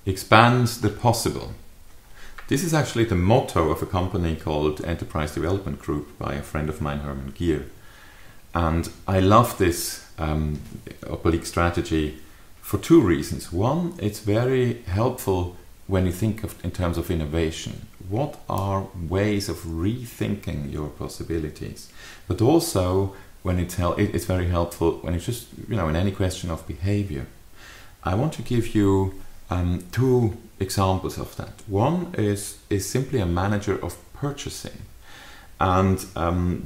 expand the possible. This is actually the motto of a company called Enterprise Development Group by a friend of mine, Herman Gier. And I love this oblique strategy for two reasons. One, it's very helpful when you think of in terms of innovation. What are ways of rethinking your possibilities? But also, when it's very helpful when it's just, in any question of behavior. I want to give you two examples of that. One is simply a manager of purchasing. And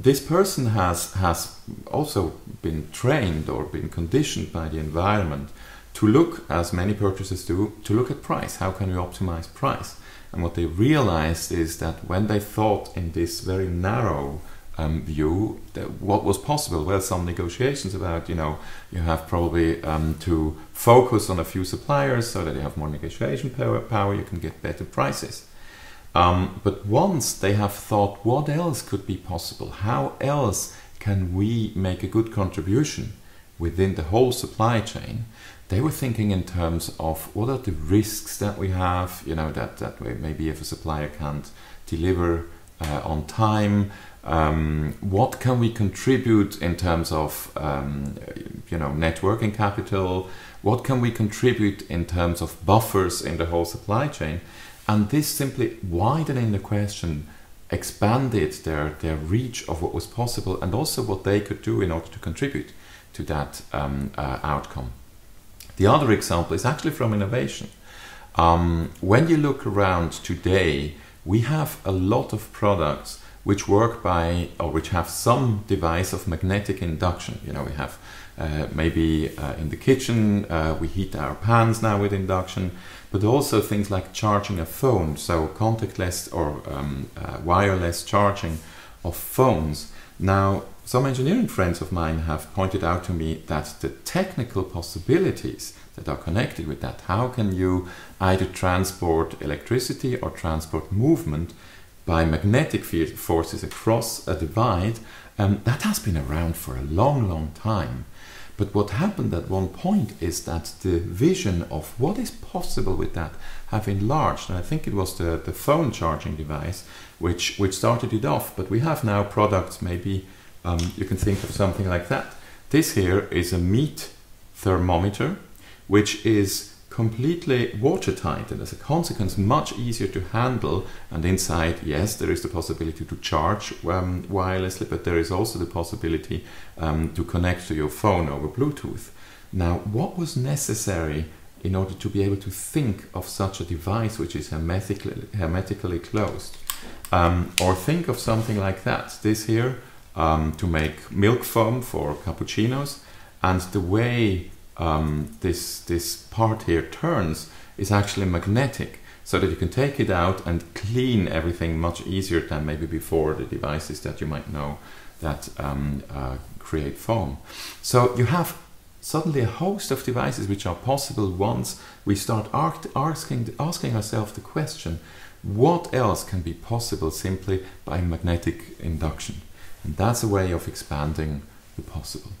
this person has also been trained or been conditioned by the environment to look, as many purchasers do, to look at price. How can we optimize price? And what they realized is that when they thought in this very narrow view, what was possible? Well, some negotiations about, you have probably to focus on a few suppliers so that you have more negotiation power, you can get better prices. But once they have thought, what else could be possible? How else can we make a good contribution within the whole supply chain? They were thinking in terms of what are the risks that we have, that maybe if a supplier can't deliver on time, what can we contribute in terms of net working capital, what can we contribute in terms of buffers in the whole supply chain. And this simply widening the question expanded their reach of what was possible and also what they could do in order to contribute to that outcome. The other example is actually from innovation. When you look around today, we have a lot of products which work by, or which have some device of magnetic induction. We have maybe in the kitchen, we heat our pans now with induction, but also things like charging a phone, so contactless or wireless charging of phones. Now, some engineering friends of mine have pointed out to me that the technical possibilities that are connected with that, how can you either transport electricity or transport movement by magnetic field forces across a divide, that has been around for a long, long time. But what happened at one point is that the vision of what is possible with that have enlarged. And I think it was the phone charging device which started it off. But we have now products, maybe you can think of something like that. This here is a meat thermometer, which is completely watertight and as a consequence much easier to handle, and inside, yes, there is the possibility to charge wirelessly, but there is also the possibility to connect to your phone over Bluetooth. Now, what was necessary in order to be able to think of such a device which is hermetically closed? Or think of something like that. This here, to make milk foam for cappuccinos, and the way this part here turns is actually magnetic, so that you can take it out and clean everything much easier than maybe before the devices that you might know that create foam. So you have suddenly a host of devices which are possible once we start asking ourselves the question, what else can be possible simply by magnetic induction? And that's a way of expanding the possible.